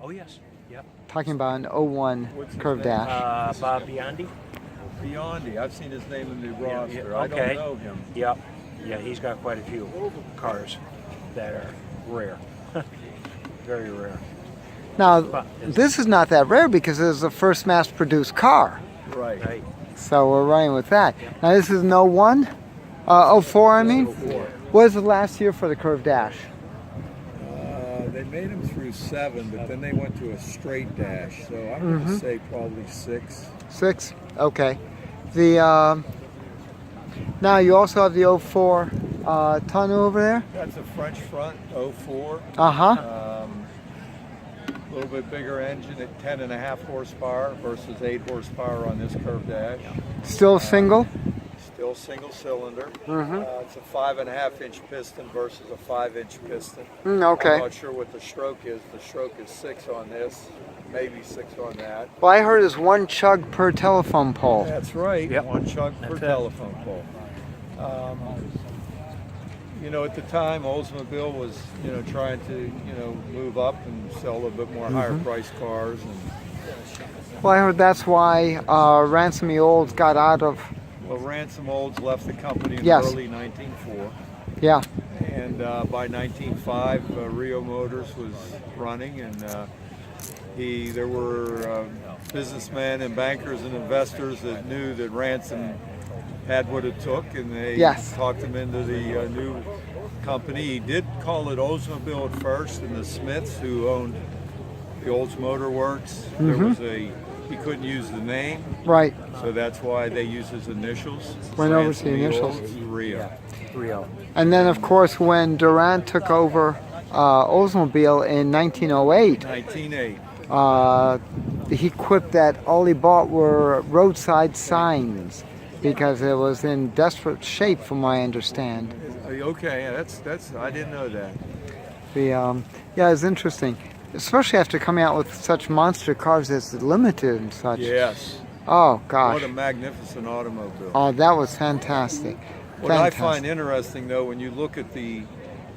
Oh, yes. Yep. Talking about an '01 Curve Dash. Bob Biondi? Biondi. I've seen his name in the roster. Okay. I don't know him. Yep. Yeah, he's got quite a few cars that are rare. Very rare. Now, this is not that rare because it was the first mass-produced car. Right. So we're running with that. Now, this is an '01? '04, I mean? 04. What was the last year for the Curve Dash? They made him through 7, but then they went to a straight dash. So I'm going to say probably 6. 6? Okay. The now you also have the '04 tonneau over there? That's a French front, 04. Uh-huh. A little bit bigger engine at 10.5 horsepower versus 8 horsepower on this Curve Dash. Still single? Still single cylinder. It's a 5.5-inch piston versus a 5-inch piston. Okay. I'm not sure what the stroke is. The stroke is 6 on this, maybe 6 on that. Well, I heard it's 1 chug per telephone pole. That's right. Yep. 1 chug per telephone pole. You know, at the time, Oldsmobile was, trying to, move up and sell a little bit more higher priced cars. And, Well, I heard that's why Ransom E. Olds got out of... well, Ransom Olds left the company in Yes. early 1904. Yeah. And by 1905, Rio Motors was running, and there were businessmen and bankers and investors that knew that Ransom had what it took, and they Yes. talked him into the new company. He did call it Oldsmobile at first, and the Smiths, who owned the Olds Motor Works, there was he couldn't use the name, Right. so that's why they used his initials. Went over to the Ransom E. initials. Olds, Rio. Rio. And then, of course, when Durant took over Oldsmobile in 1908, 1908. he quipped that all he bought were roadside signs because it was in desperate shape, from what I understand. Okay, that's I didn't know that. Yeah, it's interesting, especially after coming out with such monster cars as the Limited and such. Yes. Oh gosh. What a magnificent automobile. Oh, that was fantastic. What I find interesting, though, when you look at the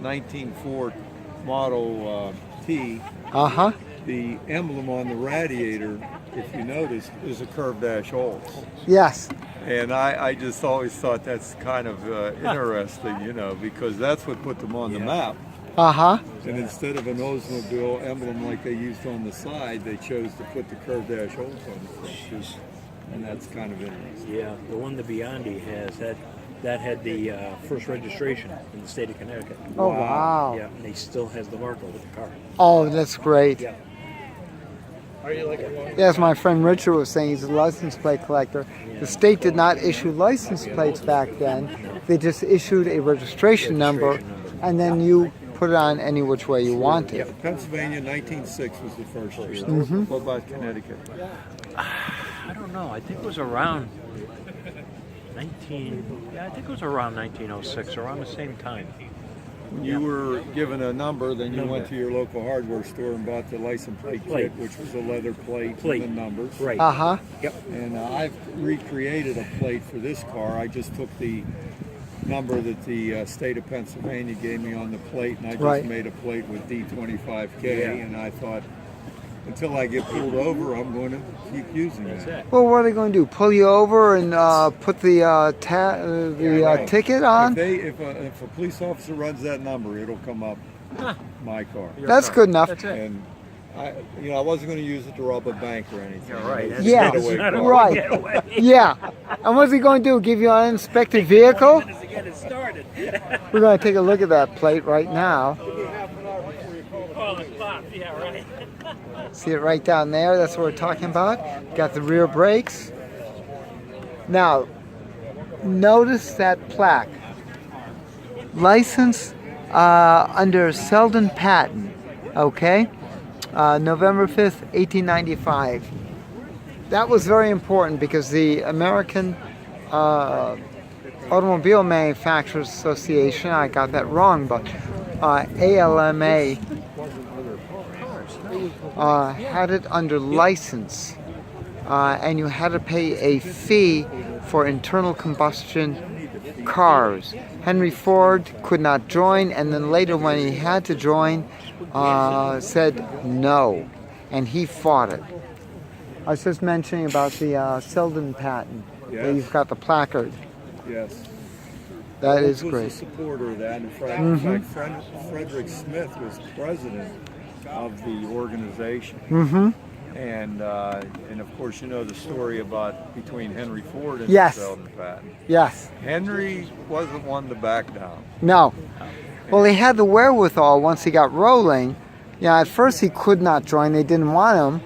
1904 Model T, the emblem on the radiator, if you notice, is a Curve Dash Olds. Yes. And I just always thought that's kind of interesting, because that's what put them on the map. And instead of an Oldsmobile emblem like they used on the side, they chose to put the Curve Dash Olds on the front. And that's kind of interesting. Yeah, the one the Biondi has, that had the first registration in the state of Connecticut. Oh, wow. Yeah, and he still has the marker with the car. Oh, that's great. Yeah. As my friend Richard was saying, he's a license plate collector. The state did not issue license plates back then. They just issued a registration number, and then you put it on any which way you wanted. Pennsylvania, 1906 was the first year. What about Connecticut? I don't know. I think it was around 1906, around the same time. You were given a number, then you went to your local hardware store and bought the license plate kit, which was a leather plate with the numbers. Right. Yep. And I've recreated a plate for this car. I just took the number that the state of Pennsylvania gave me on the plate, and I just made a plate with D25K, and I thought, until I get pulled over, I'm going to keep using that. Well, what are they going to do? Pull you over and put the ticket on? If a police officer runs that number, it'll come up my car. That's good enough. That's it. And I wasn't going to use it to rob a bank or anything. Yeah, right. It was a Yeah, getaway car. right. Yeah. And what's he going to do? Give you an uninspected vehicle? To get it started. We're going to take a look at that plate right now. Yeah, right. See it right down there? That's what we're talking about. Got the rear brakes. Now, notice that plaque. License under Selden Patent. Okay? November 5th, 1895. That was very important because the American Automobile Manufacturers Association, I got that wrong, but ALMA had it under license, and you had to pay a fee for internal combustion cars. Henry Ford could not join, and then later when he had to join, said no, and he fought it. I was just mentioning about the Selden patent. Yes. Where you've got the placard. Yes. That Rhodes is was great. a supporter of that. In fact, Frederick Smith was president of the organization. And of course, you know the story about between Henry Ford and Yes. the Selden patent. Yes. Henry wasn't one to back down. No. Well, he had the wherewithal once he got rolling. Yeah, at first he could not join. They didn't want him.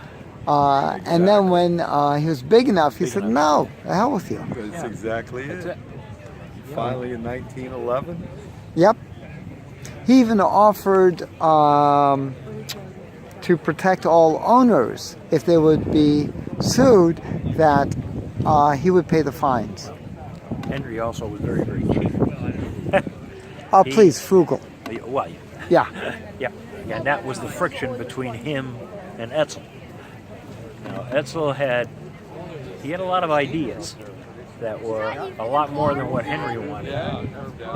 And then when he was big enough, he said, no, the hell with you. That's exactly it. Finally, in 1911, Yep. He even offered to protect all owners if they would be sued, that he would pay the fines. Henry also was very, very cheap. Oh, please, frugal. Well, Yeah. yeah, and that was the friction between him and Etzel. Now, Etzel had a lot of ideas that were a lot more than what Henry wanted.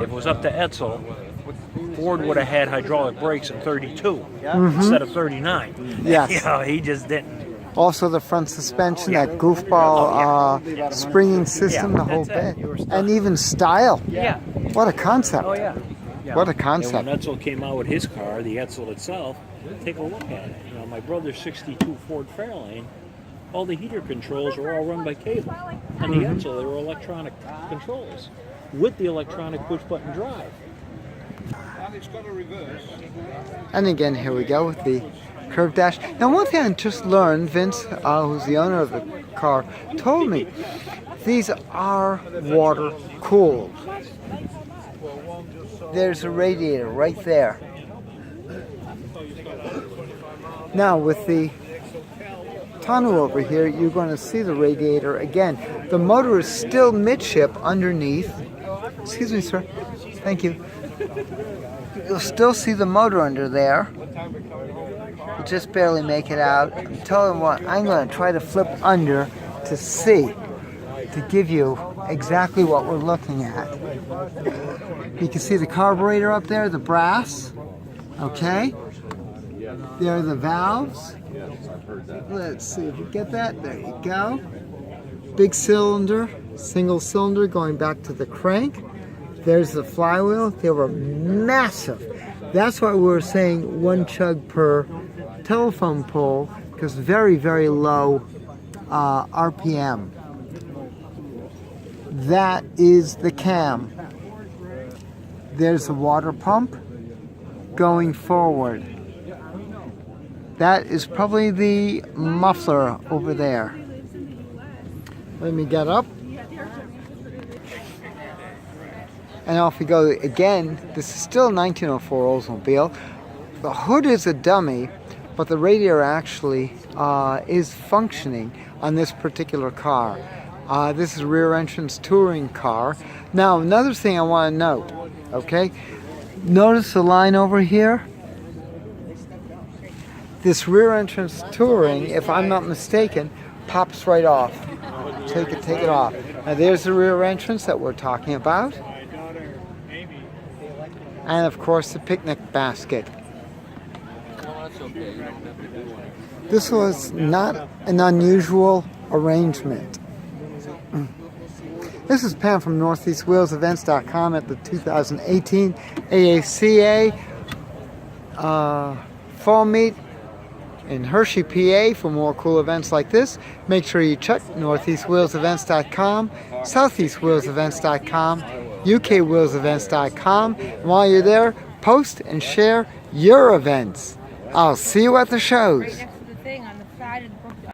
If it was up to Etzel, Ford would have had hydraulic brakes in 32 instead of 39. Yes. You know, he just didn't. Also the front suspension, that goofball springing system, Yeah, the whole that's it. bit. You were stuck. And even style. Yeah. What a concept. Oh, yeah. Yeah. What a And concept. when Etzel came out with his car, the Etzel itself, take a look at it. You know, my brother's 62 Ford Fairlane, all the heater controls are all run by cable. And the Etzel, they were electronic controls with the electronic push button drive. And again, here we go with the curved dash. Now, one thing I just learned, Vince, who's the owner of the car, told me these are water cooled. There's a radiator right there. Now, with the tonneau over here, you're going to see the radiator again. The motor is still midship underneath. Excuse me, sir. Thank you. You'll still see the motor under there. You just barely make it out. Tell them what, I'm going to try to flip under to see, to give you exactly what we're looking at. You can see the carburetor up there, the brass. Okay. There are the valves. Let's see if we get that. There you go. Big cylinder, single cylinder going back to the crank. There's the flywheel. They were massive. That's why we were saying 1 chug per telephone pole, because very, very low RPM. That is the cam. There's the water pump going forward. That is probably the muffler over there. Let me get up. And off we go again. This is still a 1904 Oldsmobile. The hood is a dummy, but the radiator actually is functioning on this particular car. This is a rear entrance touring car. Now, another thing I want to note, okay? Notice the line over here? This rear entrance touring, if I'm not mistaken, pops right off. Take it off. Now there's the rear entrance that we're talking about. And of course the picnic basket. This was not an unusual arrangement. This is Pam from NortheastWheelsEvents.com at the 2018 AACA Fall Meet in Hershey, PA. For more cool events like this, make sure you check NortheastWheelsEvents.com, SoutheastWheelsEvents.com, UKWheelsEvents.com. And while you're there, post and share your events. I'll see you at the shows. Next to the thing on the side of the book.